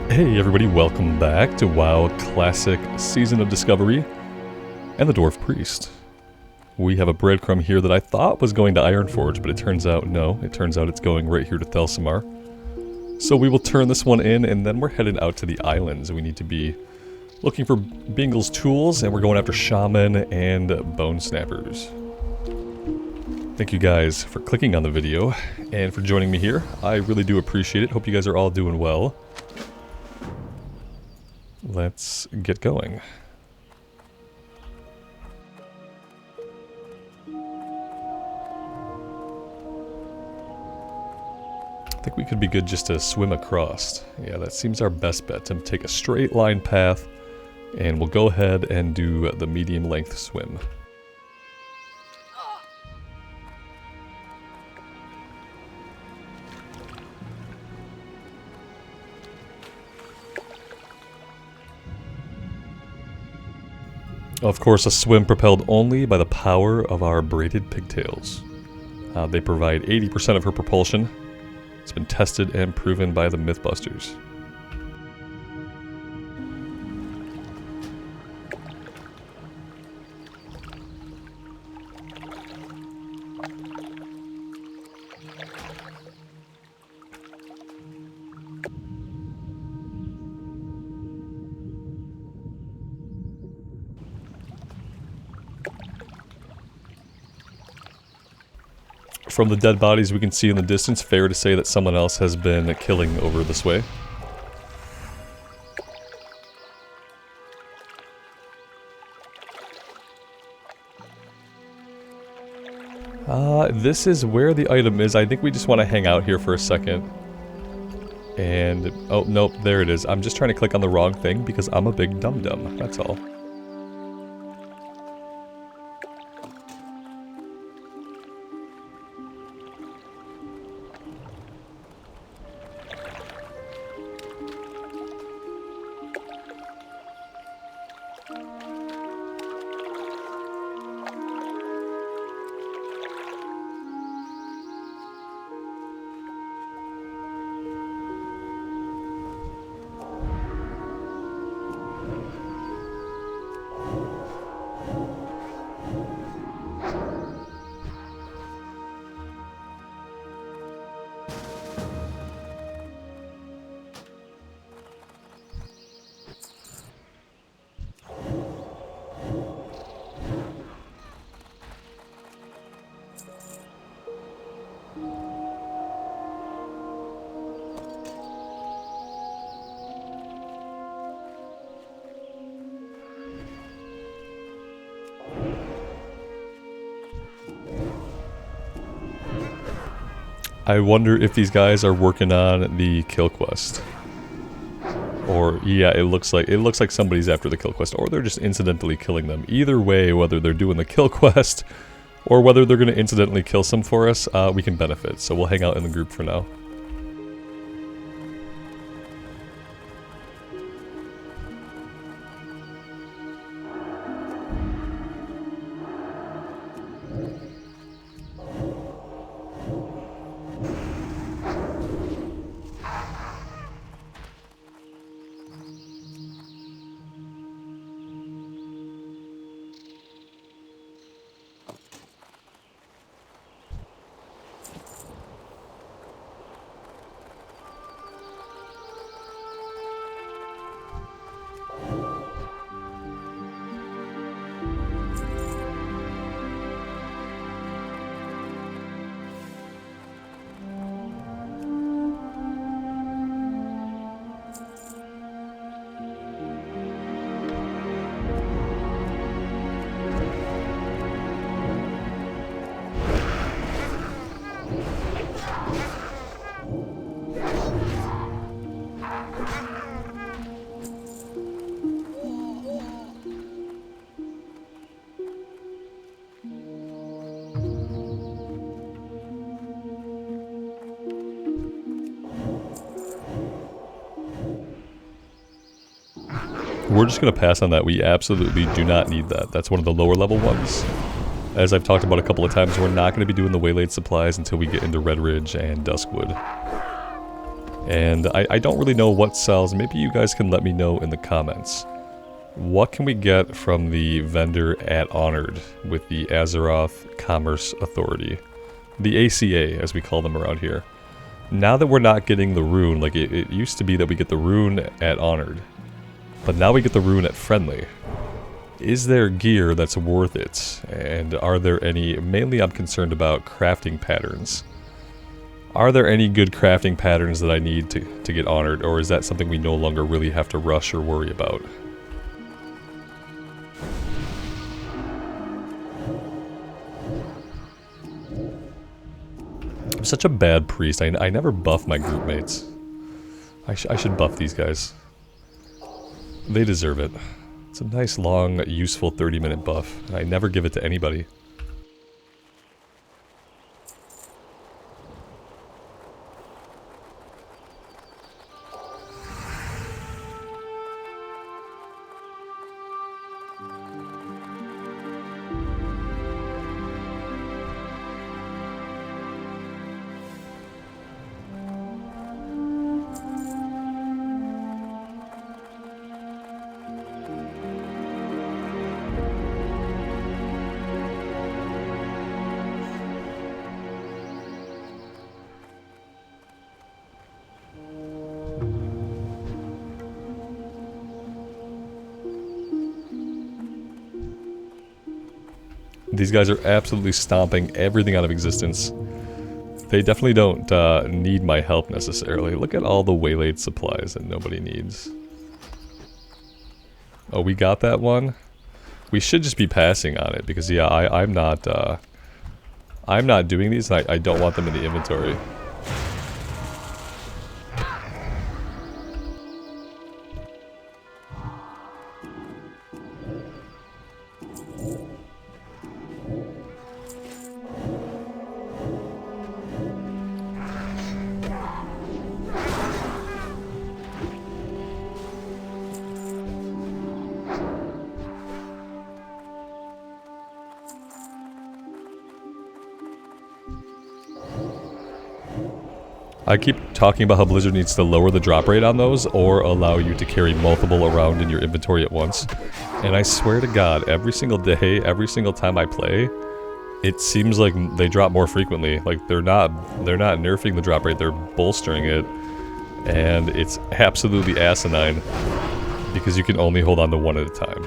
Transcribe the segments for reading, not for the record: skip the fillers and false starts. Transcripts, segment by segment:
Hey everybody, welcome back to WoW Classic Season of Discovery and the Dwarf Priest. We have a breadcrumb here that I thought was going to Ironforge, but it turns out no. It turns out it's going right here to Thelsamar. So we will turn this one in, and then we're headed out to the islands. We need to be looking for Bingle's tools, and we're going after Shaman and Bone Snappers. Thank you guys for clicking on the video and for joining me here. I really do appreciate it. Hope you guys are all doing well. Let's get going. I think we could be good just to swim across. Yeah, that seems our best bet, to take a straight line path, and we'll go ahead and do the medium length swim. Of course, a swim propelled only by the power of our braided pigtails. They provide 80% of her propulsion. It's been tested and proven by the Mythbusters. From the dead bodies we can see in the distance, fair to say that someone else has been killing over this way. This is where the item is. I think we just want to hang out here for a second. And, oh, nope, there it is. I'm just trying to click on the wrong thing because I'm a big dum-dum, that's all. I wonder if these guys are working on the kill quest. Or, yeah, it looks like somebody's after the kill quest, or they're just incidentally killing them. Either way, whether they're doing the kill quest, or whether they're going to incidentally kill some for us, we can benefit. So we'll hang out in the group for now. We're just going to pass on that. We absolutely do not need that. That's one of the lower level ones. As I've talked about a couple of times, we're not going to be doing the waylaid supplies until we get into Red Ridge and Duskwood. And I don't really know what sells. Maybe you guys can let me know in the comments. What can we get from the vendor at Honored with the Azeroth Commerce Authority? The ACA, as we call them around here. Now that we're not getting the rune, like it used to be that we get the rune at Honored. But now we get the rune at Friendly. Is there gear that's worth it? And are there any... Mainly I'm concerned about crafting patterns. Are there any good crafting patterns that I need to get Honored? Or is that something we no longer really have to rush or worry about? I'm such a bad priest. I never buff my group mates. I should buff these guys. They deserve it. It's a nice, long, useful 30-minute buff. I never give it to anybody. These guys are absolutely stomping everything out of existence. They definitely don't need my help necessarily. Look at all the waylaid supplies that nobody needs. Oh, we got that one? We should just be passing on it because, yeah, I'm not doing these and I don't want them in the inventory. I keep talking about how Blizzard needs to lower the drop rate on those or allow you to carry multiple around in your inventory at once. And I swear to God, every single day, every single time I play, it seems like they drop more frequently. Like they're not nerfing the drop rate, they're bolstering it. And it's absolutely asinine because you can only hold on to one at a time.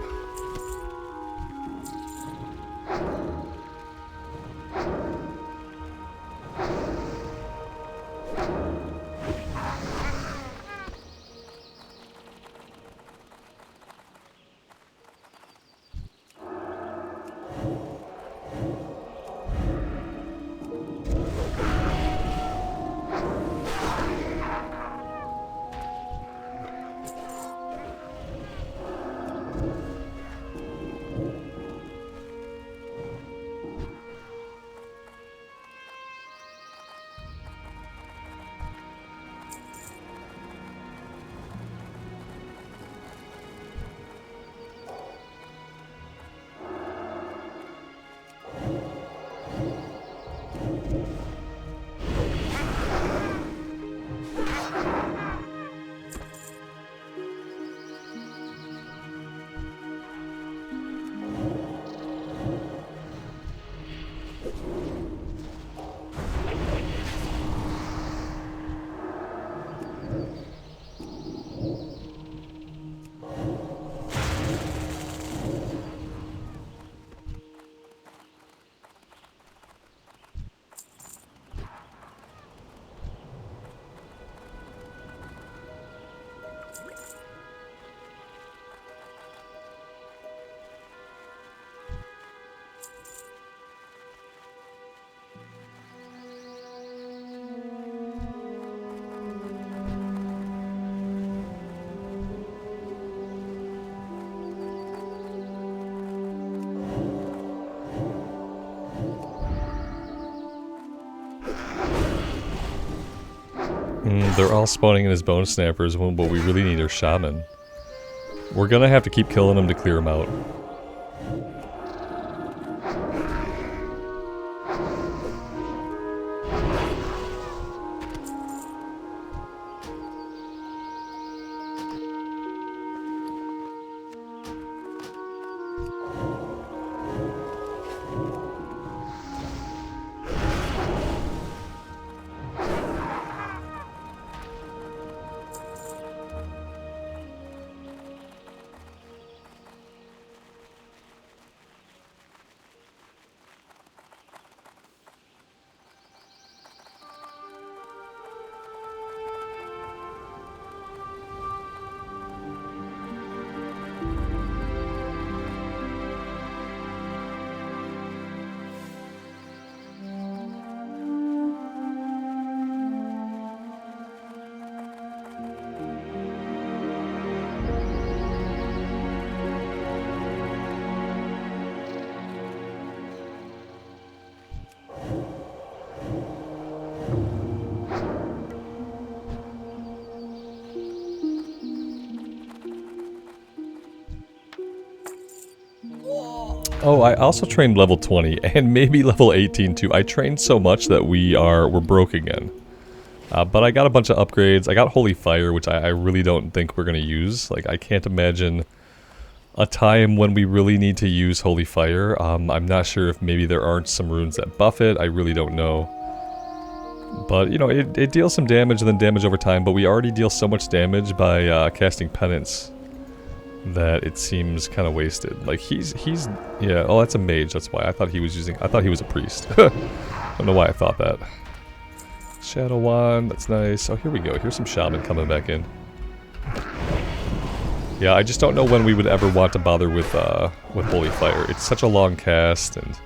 They're all spawning in as bone snappers when what we really need are shaman. We're gonna have to keep killing them to clear them out. Oh, I also trained level 20 and maybe level 18 too. I trained so much that we're broke again. But I got a bunch of upgrades. I got Holy Fire, which I really don't think we're going to use. Like, I can't imagine a time when we really need to use Holy Fire. I'm not sure if maybe there aren't some runes that buff it. I really don't know. But, you know, it deals some damage and then damage over time. But we already deal so much damage by casting Penance that it seems kind of wasted. Like, he's yeah, oh, that's a mage, that's why. I thought he was a priest. I don't know why I thought that. Shadow Wand, that's nice. Oh, here we go. Here's some Shaman coming back in. Yeah, I just don't know when we would ever want to bother with Holy Fire. It's such a long cast, and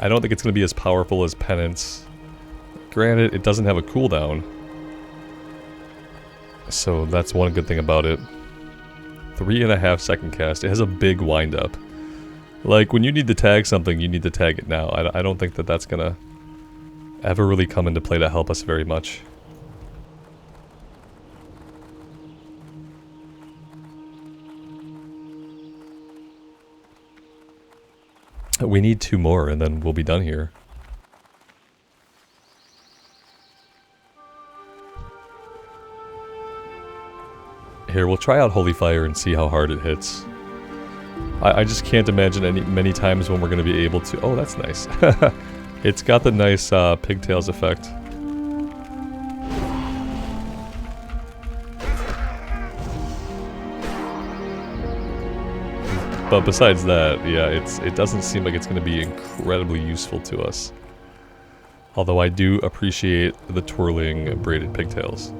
I don't think it's going to be as powerful as Penance. Granted, it doesn't have a cooldown. So that's one good thing about it. 3.5 second cast. It has a big wind up. Like, when you need to tag something, you need to tag it now. I don't think that that's gonna ever really come into play to help us very much. We need 2 more and then we'll be done here. Here, we'll try out Holy Fire and see how hard it hits. I just can't imagine many times when we're going to be able to... Oh, that's nice. It's got the nice pigtails effect. But besides that, yeah, it doesn't seem like it's going to be incredibly useful to us. Although I do appreciate the twirling braided pigtails.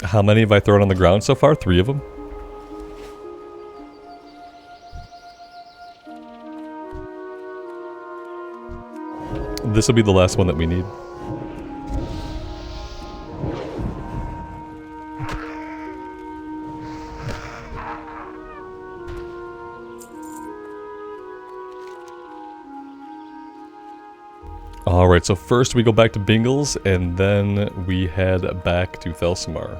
How many have I thrown on the ground so far? 3 of them? This will be the last one that we need. Alright, so first we go back to Bingles, and then we head back to Felsamar.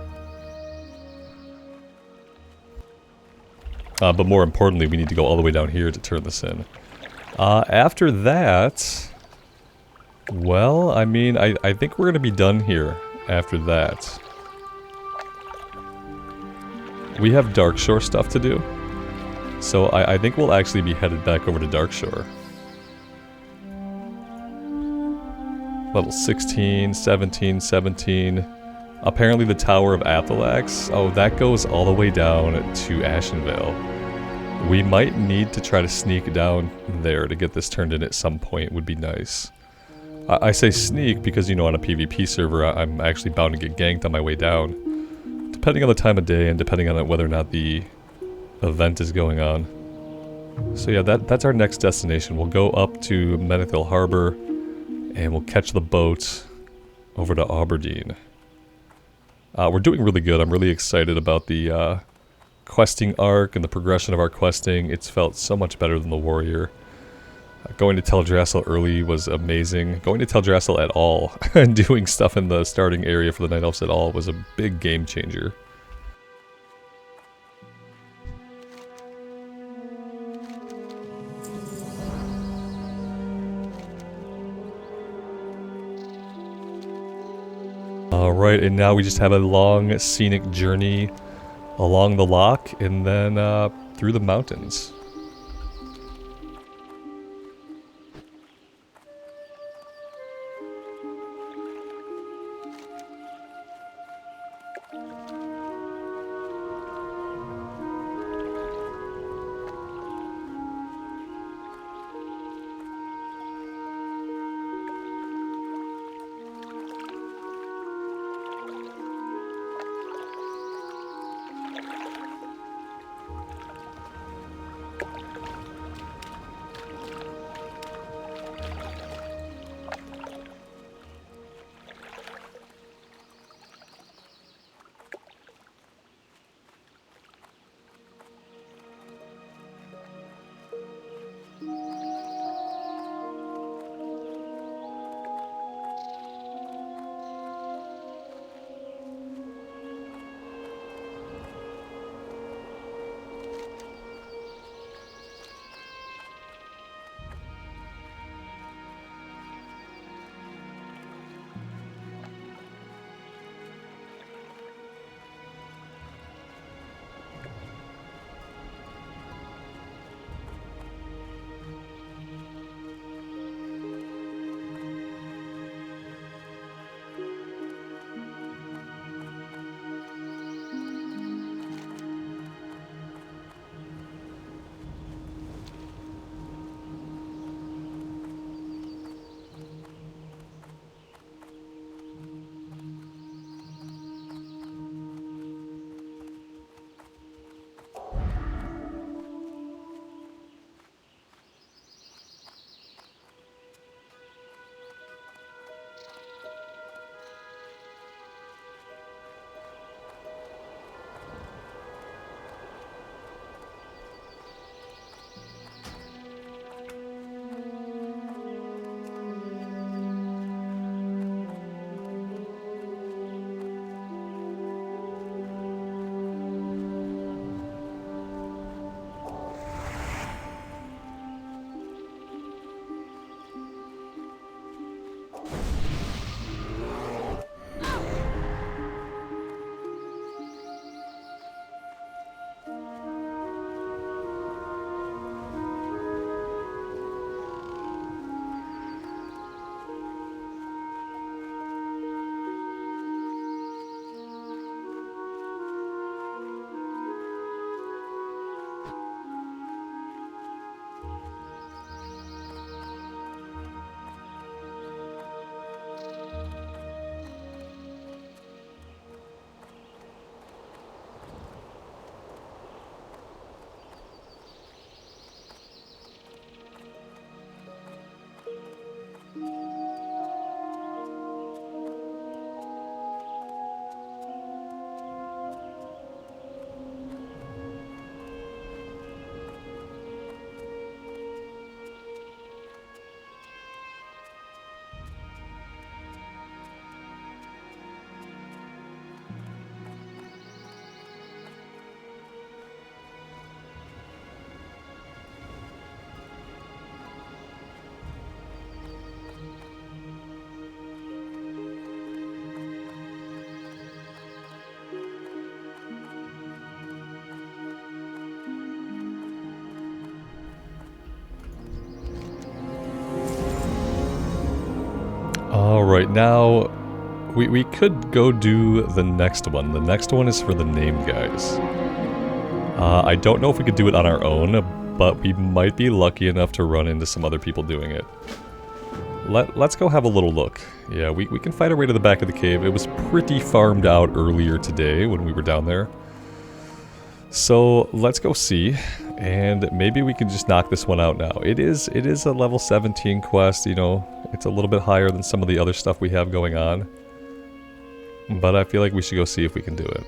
But more importantly, we need to go all the way down here to turn this in. After that... Well, I mean, I think we're going to be done here after that. We have Darkshore stuff to do. So I think we'll actually be headed back over to Darkshore. Level 16, 17, 17. Apparently the Tower of Athalax. Oh, that goes all the way down to Ashenvale. We might need to try to sneak down there to get this turned in at some point. Would be nice. I say sneak because, you know, on a PvP server, I'm actually bound to get ganked on my way down. Depending on the time of day and depending on whether or not the event is going on. So yeah, that's our next destination. We'll go up to Menethil Harbor and we'll catch the boat over to Aberdeen. We're doing really good. I'm really excited about the questing arc and the progression of our questing. It's felt so much better than the Warrior. Going to Teldrassil early was amazing. Going to Teldrassil at all and doing stuff in the starting area for the Night Elves at all was a big game changer. Alright, and now we just have a long scenic journey along the loch and then through the mountains. Alright, now we could go do the next one. The next one is for the named guys. I don't know if we could do it on our own, but we might be lucky enough to run into some other people doing it. Let's go have a little look. Yeah, we can find our way to the back of the cave. It was pretty farmed out earlier today when we were down there. So let's go see, and maybe we can just knock this one out now. It is a level 17 quest, you know, it's a little bit higher than some of the other stuff we have going on. But I feel like we should go see if we can do it.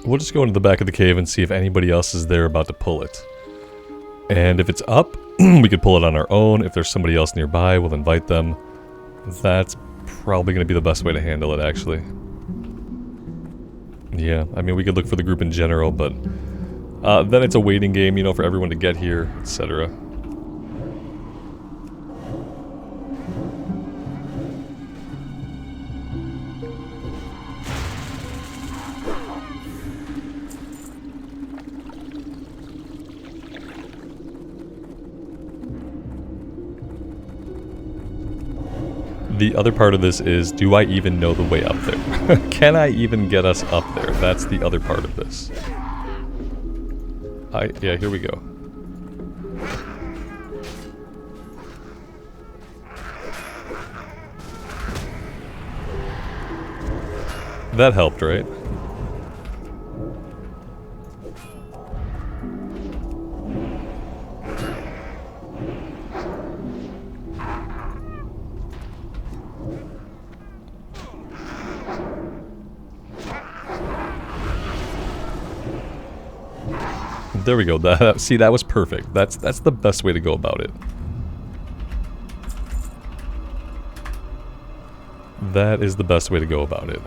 We'll just go into the back of the cave and see if anybody else is there about to pull it. And if it's up, we could pull it on our own. If there's somebody else nearby, we'll invite them. That's probably going to be the best way to handle it, actually. Yeah, I mean, we could look for the group in general, but then it's a waiting game, you know, for everyone to get here, etc. The other part of this is, do I even know the way up there? Can I even get us up there? That's the other part of this. Yeah, here we go. That helped, right? There we go. See, that was perfect. That's the best way to go about it. That is the best way to go about it.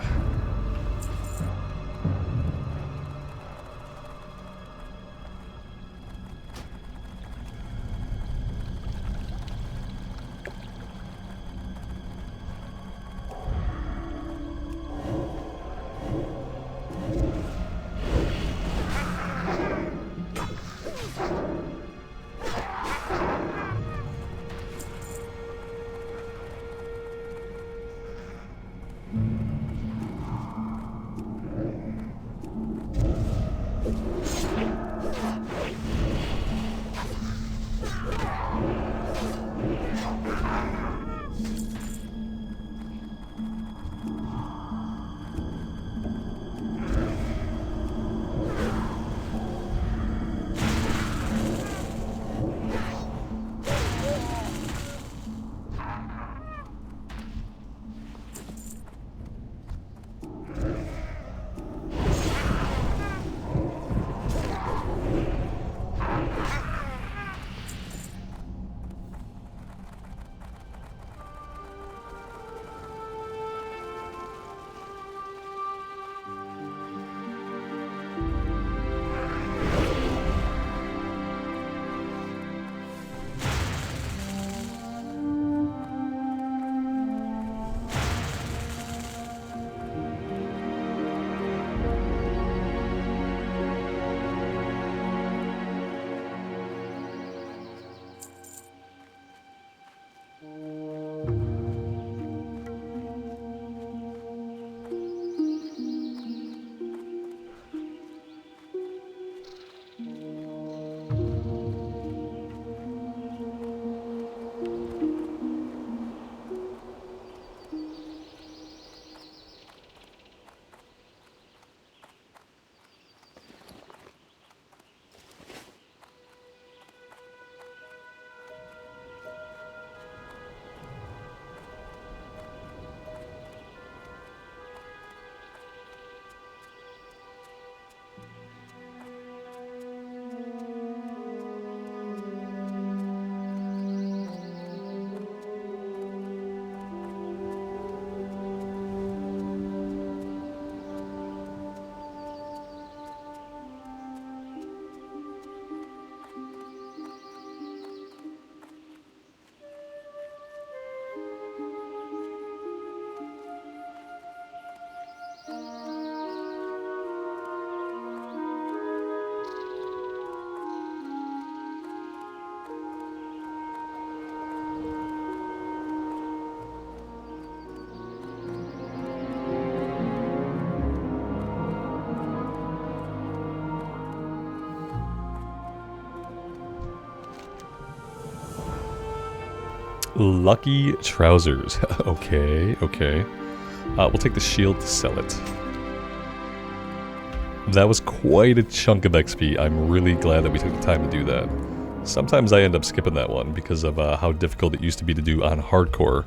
Lucky trousers. Okay, okay. We'll take the shield to sell it. That was quite a chunk of XP. I'm really glad that we took the time to do that. Sometimes I end up skipping that one because of how difficult it used to be to do on hardcore.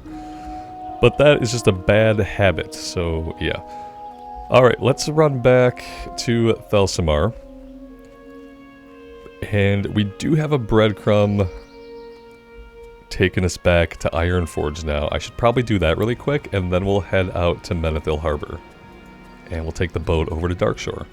But that is just a bad habit, so yeah. Alright, let's run back to Thelsamar. And we do have a breadcrumb taking us back to Ironforge now. I should probably do that really quick, and then we'll head out to Menethil Harbor. And we'll take the boat over to Darkshore.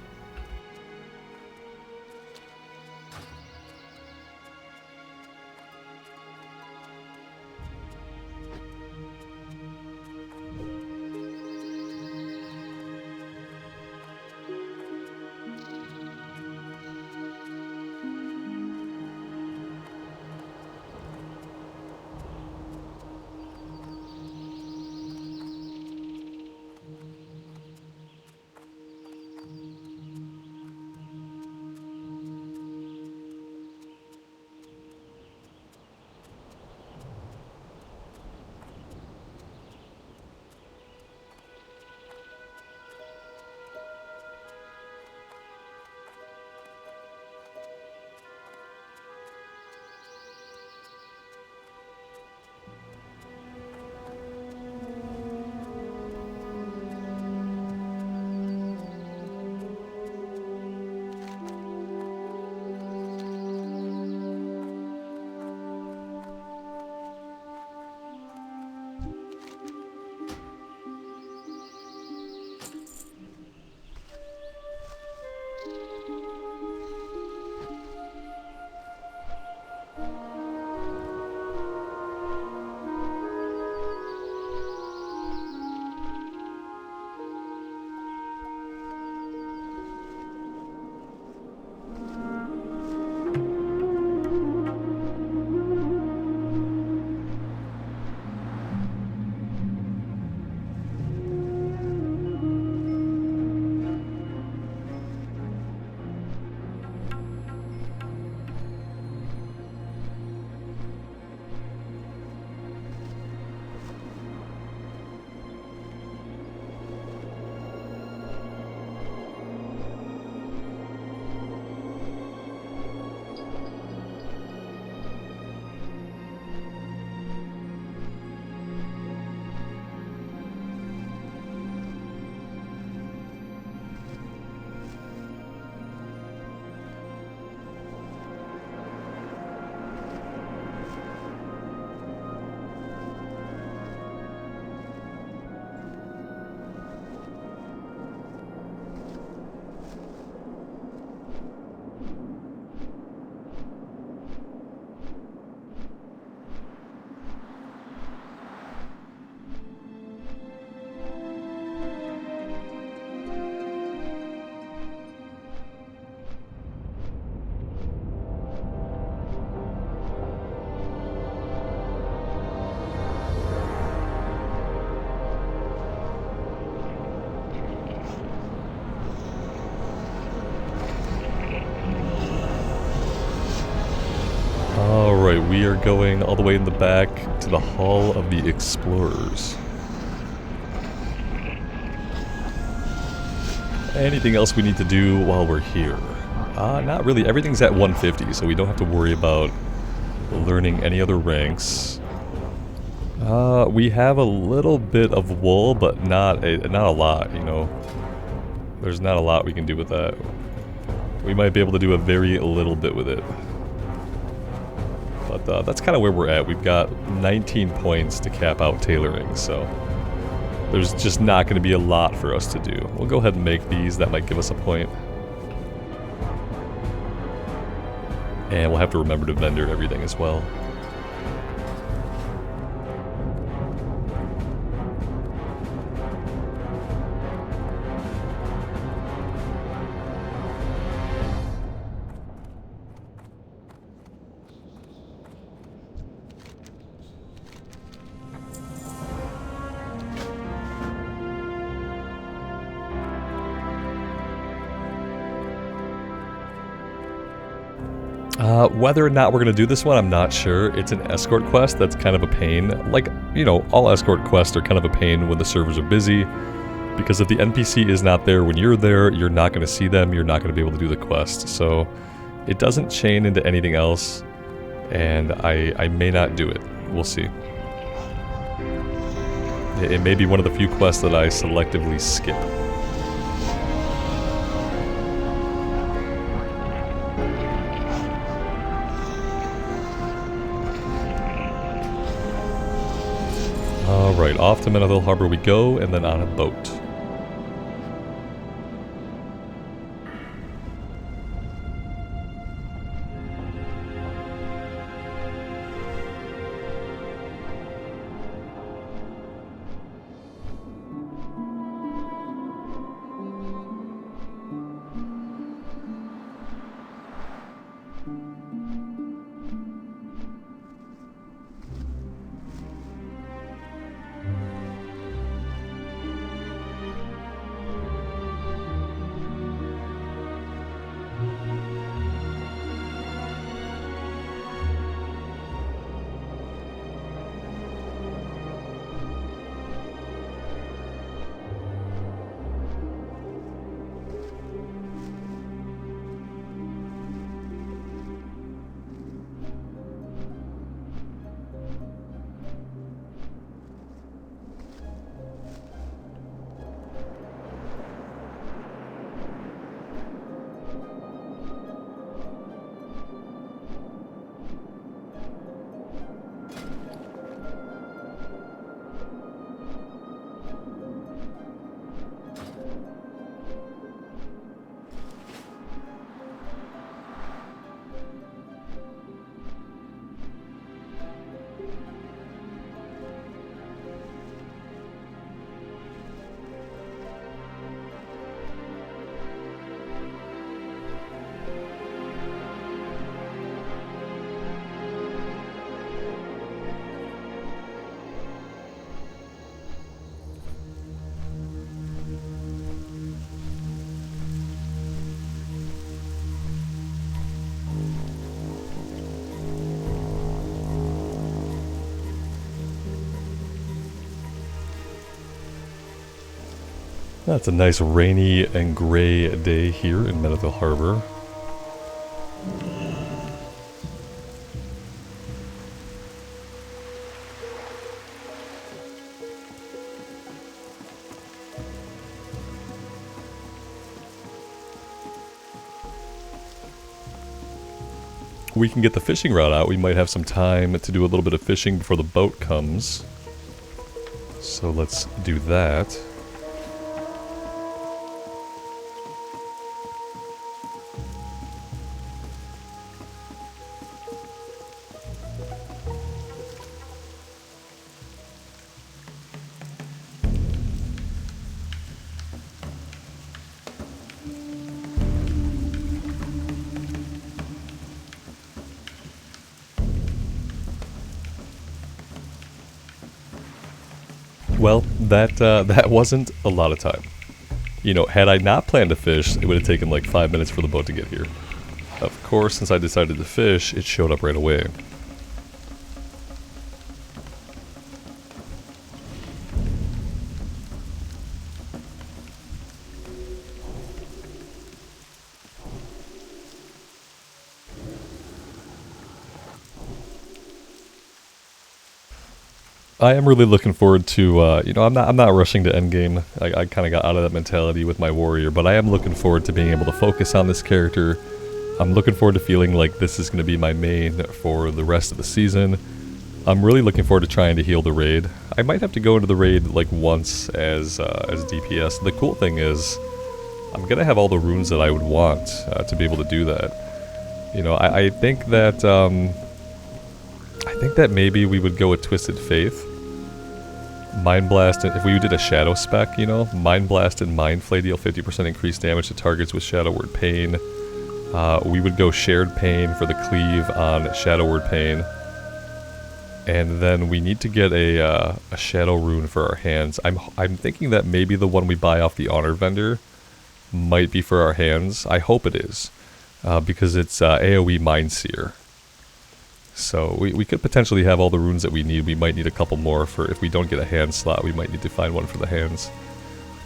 Alright, we are going all the way in the back to the Hall of the Explorers. Anything else we need to do while we're here? Not really. Everything's at 150, so we don't have to worry about learning any other ranks. We have a little bit of wool, but not a lot, you know. There's not a lot we can do with that. We might be able to do a very little bit with it. But that's kind of where we're at. We've got 19 points to cap out tailoring, so there's just not going to be a lot for us to do. We'll go ahead and make these. That might give us a point. And we'll have to remember to vendor everything as well. Whether or not we're going to do this one, I'm not sure. It's an escort quest that's kind of a pain. Like, you know, all escort quests are kind of a pain when the servers are busy. Because if the NPC is not there when you're there, you're not going to see them, you're not going to be able to do the quest. So it doesn't chain into anything else, and I may not do it. We'll see. It may be one of the few quests that I selectively skip. Alright, off to Menethil Harbor we go, and then on a boat. That's a nice rainy and gray day here in Menethil Harbor. We can get the fishing rod out. We might have some time to do a little bit of fishing before the boat comes. So let's do that. Well, that wasn't a lot of time. You know, had I not planned to fish, it would have taken like 5 minutes for the boat to get here. Of course, since I decided to fish, it showed up right away. I am really looking forward to, you know, I'm not rushing to endgame. I kind of got out of that mentality with my warrior, but I am looking forward to being able to focus on this character. I'm looking forward to feeling like this is going to be my main for the rest of the season. I'm really looking forward to trying to heal the raid. I might have to go into the raid like once as DPS. The cool thing is, I'm going to have all the runes that I would want to be able to do that. You know, I think that maybe we would go with Twisted Faith. Mind Blast, if we did a Shadow spec, you know, Mind Blast and Mind Flay deal 50% increased damage to targets with Shadow Word Pain. We would go Shared Pain for the cleave on Shadow Word Pain. And then we need to get a Shadow Rune for our hands. I'm thinking that maybe the one we buy off the Honor Vendor might be for our hands. I hope it is. because it's AoE Mindseer. So we could potentially have all the runes that we need. We might need a couple more for if we don't get a hand slot. We might need to find one for the hands.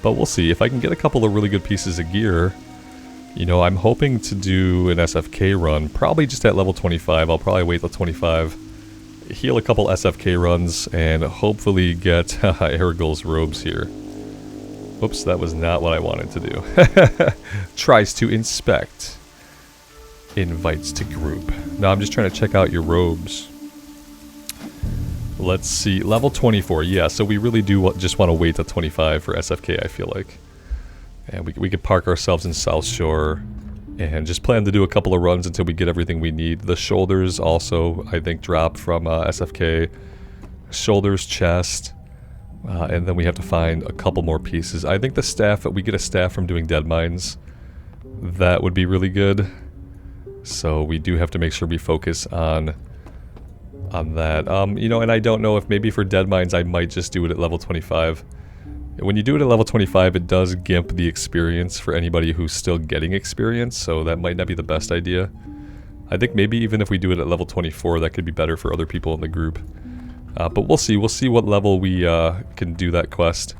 But we'll see. If I can get a couple of really good pieces of gear, you know, I'm hoping to do an SFK run, probably just at level 25. I'll probably wait till 25, heal a couple SFK runs, and hopefully get Ergol's robes here. Whoops, that was not what I wanted to do. Tries to inspect. Invites to group. Now I'm just trying to check out your robes. Let's see, level 24, yeah, so we really do just want to wait till 25 for SFK, I feel like. And we could park ourselves in South Shore and just plan to do a couple of runs until we get everything we need. The shoulders also, I think, drop from SFK. Shoulders, chest, and then we have to find a couple more pieces. I think the staff, we get a staff from doing dead mines. That would be really good. So we do have to make sure we focus on that. You know, and I don't know if maybe for dead mines I might just do it at level 25. When you do it at level 25, it does gimp the experience for anybody who's still getting experience, so that might not be the best idea. I think maybe even if we do it at level 24, that could be better for other people in the group. But we'll see. We'll see what level we can do that quest.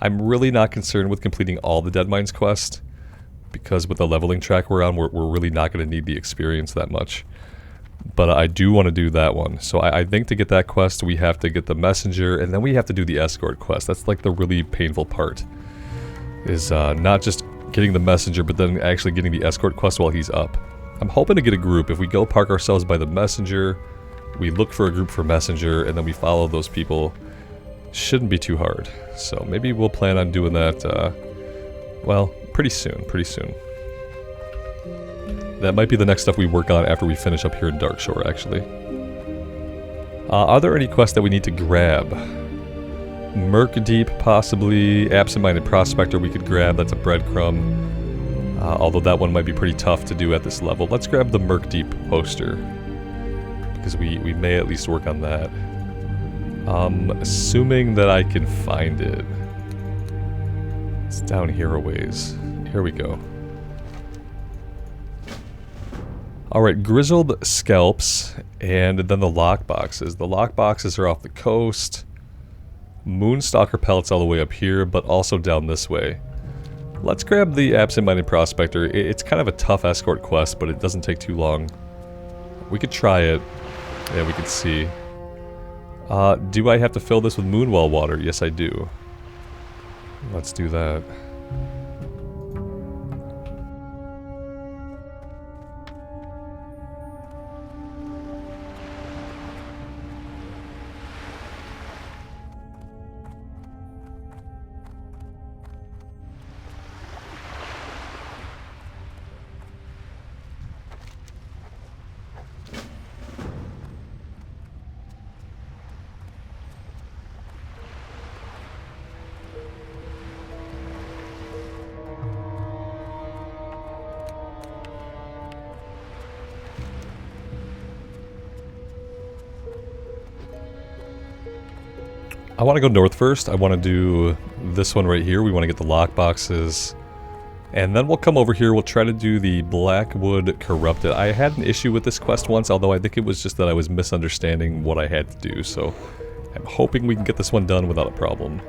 I'm really not concerned with completing all the Dead Mines quest, because with the leveling track we're on, we're really not going to need the experience that much. But I do want to do that one. So I think to get that quest, we have to get the messenger, and then we have to do the escort quest. That's like the really painful part. Is not just getting the messenger, but then actually getting the escort quest while he's up. I'm hoping to get a group. If we go park ourselves by the messenger, we look for a group for messenger, and then we follow those people. Shouldn't be too hard. So maybe we'll plan on doing that, well, pretty soon, That might be the next stuff we work on after we finish up here in Darkshore, actually. Are there any quests that we need to grab? Murk Deep, possibly. Absent-Minded Prospector we could grab, that's a breadcrumb. Although that one might be pretty tough to do at this level. Let's grab the Murk Deep poster, because we may at least work on that. Assuming that I can find it. It's down here a ways. Here we go. Alright, Grizzled Scalps, and then the lockboxes. The lockboxes are off the coast. Moonstalker pellets all the way up here, but also down this way. Let's grab the Absent-Minded Prospector. It's kind of a tough escort quest, but it doesn't take too long. We could try it. Yeah, we could see. Do I have to fill this with Moonwell water? Yes, I do. Let's do that. I want to go north first. I want to do this one right here. We want to get the lockboxes. And then we'll come over here. We'll try to do the Blackwood Corrupted. I had an issue with this quest once, although I think it was just that I was misunderstanding what I had to do. So I'm hoping we can get this one done without a problem.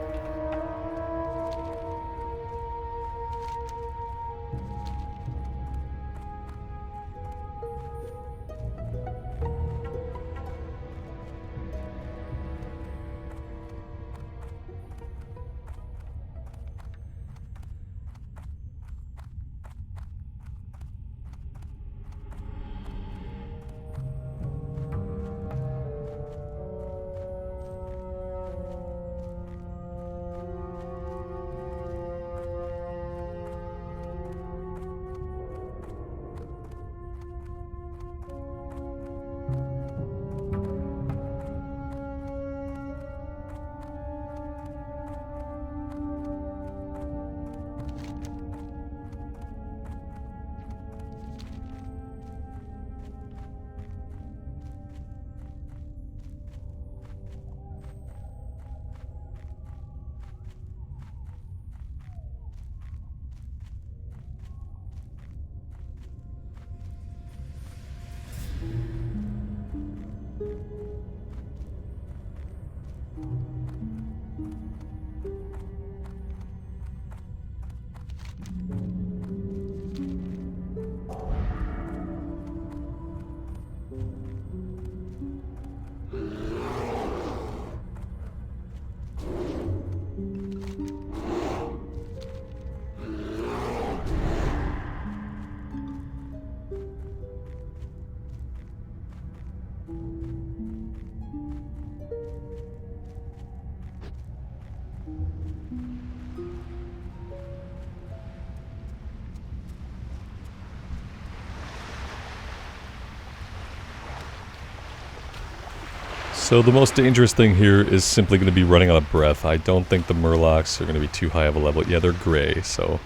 So the most dangerous thing here is simply going to be running out of breath. I don't think the Murlocs are going to be too high of a level. Yeah, they're gray, so...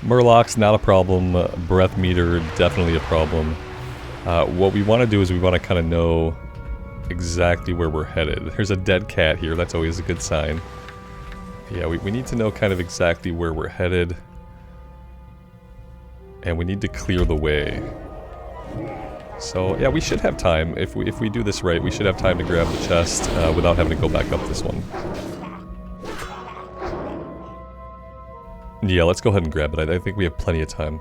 Murlocs, not a problem. Breath meter, definitely a problem. What we want to do is we want to kind of know exactly where we're headed. There's a dead cat here, that's always a good sign. Yeah, we need to know kind of exactly where we're headed. And we need to clear the way. So, yeah, we should have time. If we do this right, we should have time to grab the chest without having to go back up this one. Yeah, let's go ahead and grab it. I think we have plenty of time.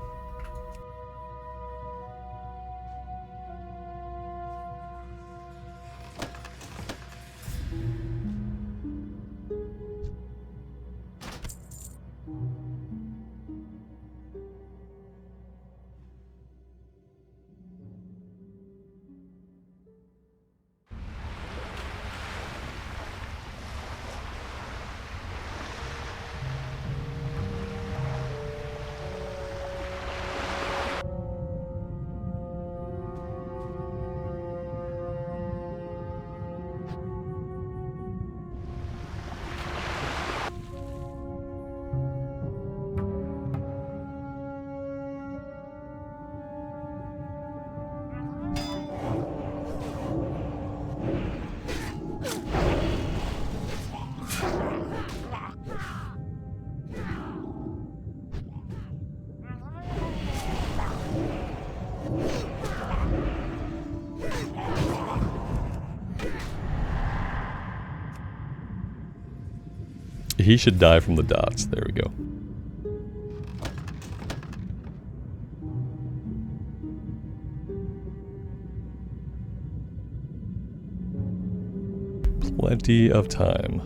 He should die from the dots. There we go. Plenty of time.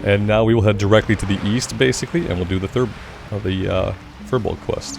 And now we will head directly to the east, basically, and we'll do the Firbolg quest.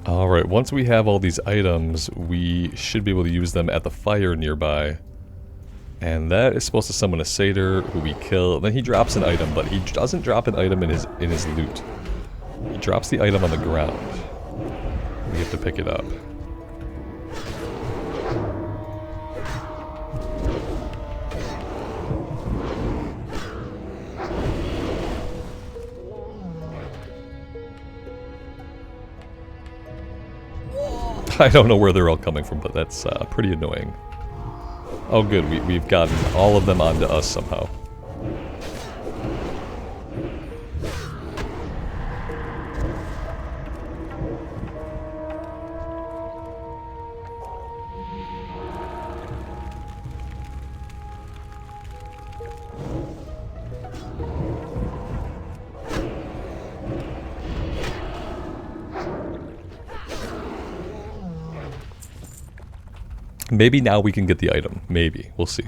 Alright, once we have all these items, we should be able to use them at the fire nearby. And that is supposed to summon a satyr who we kill. Then he drops an item, but he doesn't drop an item in his loot. He drops the item on the ground. We have to pick it up. I don't know where they're all coming from, but that's pretty annoying. Oh good, we've gotten all of them onto us somehow. Maybe now we can get the item. Maybe. We'll see.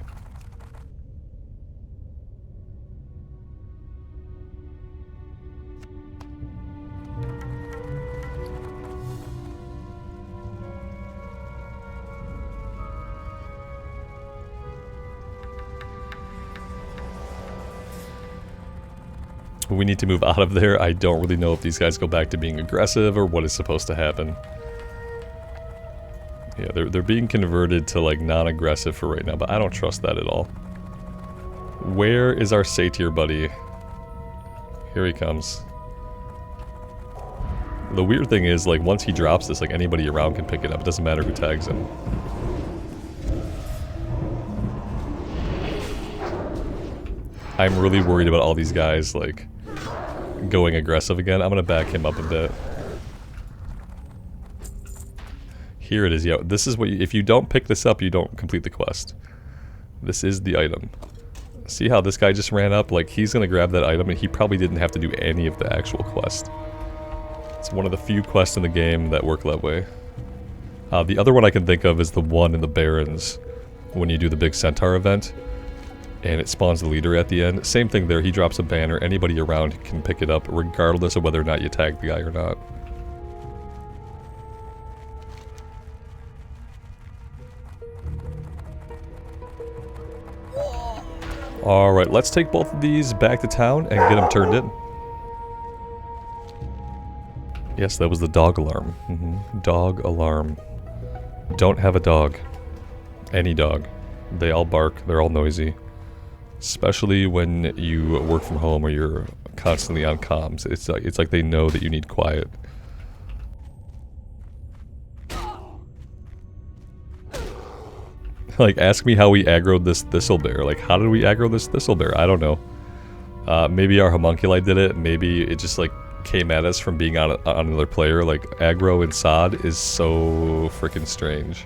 We need to move out of there. I don't really know if these guys go back to being aggressive or what is supposed to happen. Yeah, they're being converted to like non-aggressive for right now, but I don't trust that at all. Where is our satyr buddy? Here he comes. The weird thing is, like, once he drops this, like, anybody around can pick it up. It doesn't matter who tags him. I'm really worried about all these guys, like, going aggressive again. I'm gonna back him up a bit. Here it is, yeah. This is what you, if you don't pick this up, you don't complete the quest. This is the item. See how this guy just ran up? Like, he's gonna grab that item and he probably didn't have to do any of the actual quest. It's one of the few quests in the game that work that way. The other one I can think of is the one in the Barrens, when you do the big centaur event, and it spawns the leader at the end. Same thing there, he drops a banner, anybody around can pick it up, regardless of whether or not you tag the guy or not. Alright, let's take both of these back to town and get them turned in. Yes, that was the dog alarm. Dog alarm. Don't have a dog. Any dog. They all bark, they're all noisy. Especially when you work from home or you're constantly on comms. It's like they know that you need quiet. Like, ask me how we aggroed this thistlebear. Like, how did we aggro this thistlebear? I don't know. Maybe our homunculi did it. Maybe it just, like, came at us from being on another player. Like, aggro in SOD is so freaking strange.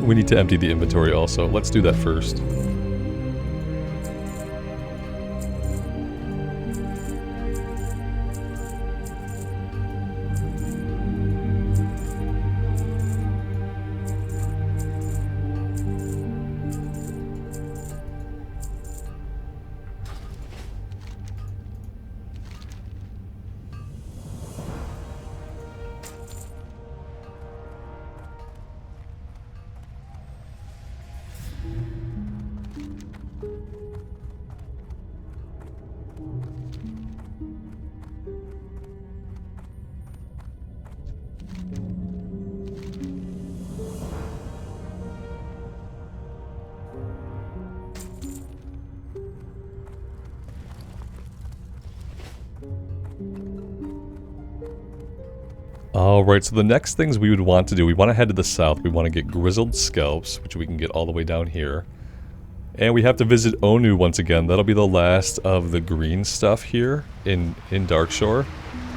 We need to empty the inventory also. Let's do that first. Alright, so the next things we would want to do, we want to head to the south. We want to get grizzled scalps, which we can get all the way down here. And we have to visit Onu once again. That'll be the last of the green stuff here in Darkshore.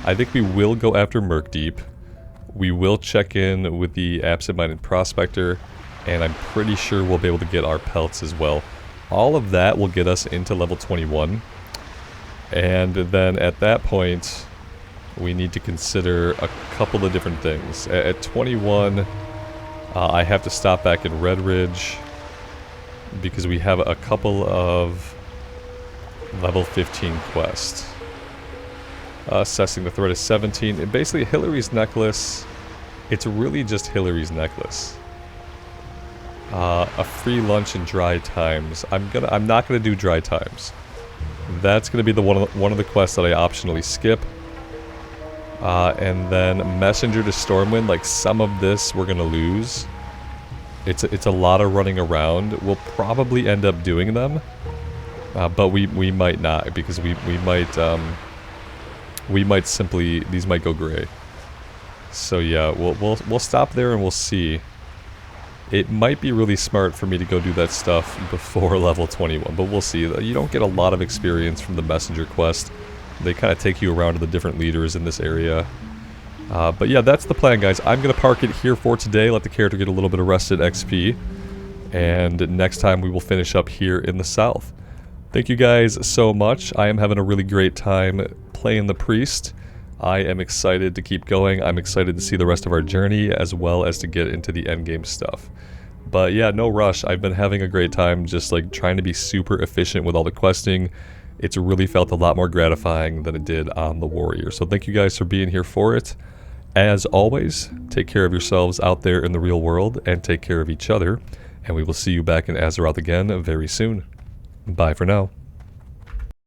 I think we will go after Murkdeep. We will check in with the absent-minded prospector, and I'm pretty sure we'll be able to get our pelts as well. All of that will get us into level 21. And then at that point, we need to consider a couple of different things. At 21, I have to stop back in Red Ridge because we have a couple of level 15 quests. Assessing the threat is 17. And basically, Hillary's necklace, it's really just Hillary's necklace. A free lunch and dry times. I'm not gonna do dry times. That's gonna be the one of the quests that I optionally skip. And then Messenger to Stormwind, like some of this we're gonna lose. It's a lot of running around. We'll probably end up doing them, but we might not, because we might simply, these might go gray. So yeah, we'll stop there and we'll see. It might be really smart for me to go do that stuff before level 21, but we'll see. You don't get a lot of experience from the Messenger quest. They kind of take you around to the different leaders in this area. But yeah, that's the plan, guys. I'm going to park it here for today, let the character get a little bit of rested XP. And next time we will finish up here in the south. Thank you guys so much. I am having a really great time playing the priest. I am excited to keep going. I'm excited to see the rest of our journey, as well as to get into the endgame stuff. But yeah, no rush. I've been having a great time just like trying to be super efficient with all the questing. It's really felt a lot more gratifying than it did on the Warrior. So thank you guys for being here for it. As always, take care of yourselves out there in the real world, and take care of each other. And we will see you back in Azeroth again very soon. Bye for now.